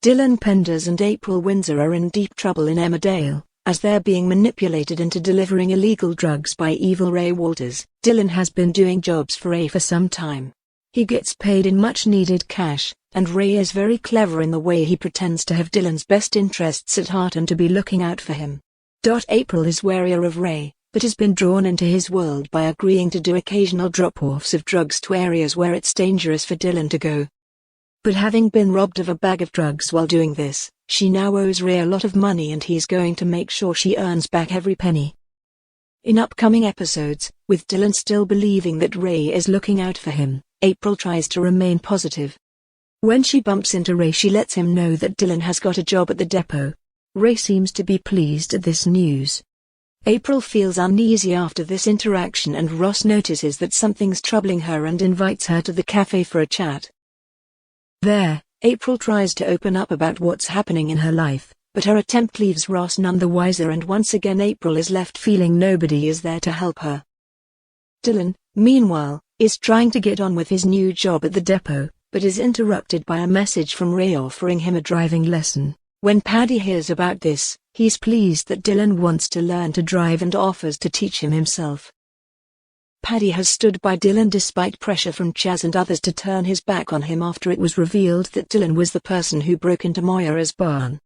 Dylan Penders and April Windsor are in deep trouble in Emmerdale, as they're being manipulated into delivering illegal drugs by evil Ray Walters. Dylan has been doing jobs for Ray for some time. He gets paid in much-needed cash, and Ray is very clever in the way he pretends to have Dylan's best interests at heart and to be looking out for him. April is warier of Ray, but has been drawn into his world by agreeing to do occasional drop-offs of drugs to areas where it's dangerous for Dylan to go. But having been robbed of a bag of drugs while doing this, she now owes Ray a lot of money and he's going to make sure she earns back every penny. In upcoming episodes, with Dylan still believing that Ray is looking out for him, April tries to remain positive. When she bumps into Ray, she lets him know that Dylan has got a job at the depot. Ray seems to be pleased at this news. April feels uneasy after this interaction and Ross notices that something's troubling her and invites her to the cafe for a chat. There, April tries to open up about what's happening in her life, but her attempt leaves Ross none the wiser and once again April is left feeling nobody is there to help her. Dylan, meanwhile, is trying to get on with his new job at the depot, but is interrupted by a message from Ray offering him a driving lesson. When Paddy hears about this, he's pleased that Dylan wants to learn to drive and offers to teach him himself. Paddy has stood by Dylan despite pressure from Chaz and others to turn his back on him after it was revealed that Dylan was the person who broke into Moira's barn.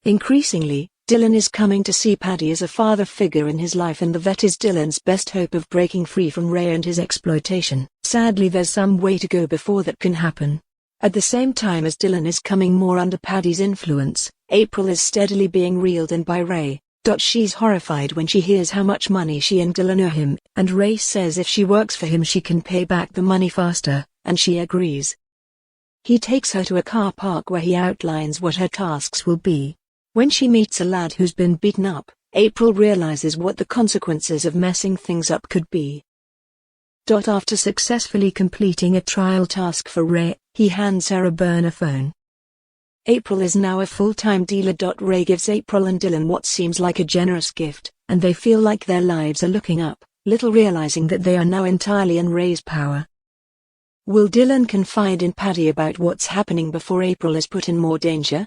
Increasingly, Dylan is coming to see Paddy as a father figure in his life and the vet is Dylan's best hope of breaking free from Ray and his exploitation. Sadly, there's some way to go before that can happen. At the same time as Dylan is coming more under Paddy's influence, April is steadily being reeled in by Ray. She's horrified when she hears how much money she and Dylan owe him, and Ray says if she works for him she can pay back the money faster, and she agrees. He takes her to a car park where he outlines what her tasks will be. When she meets a lad who's been beaten up, April realizes what the consequences of messing things up could be. After successfully completing a trial task for Ray, he hands her a burner phone. April is now a full-time dealer. Ray gives April and Dylan what seems like a generous gift, and they feel like their lives are looking up, little realizing that they are now entirely in Ray's power. Will Dylan confide in Paddy about what's happening before April is put in more danger?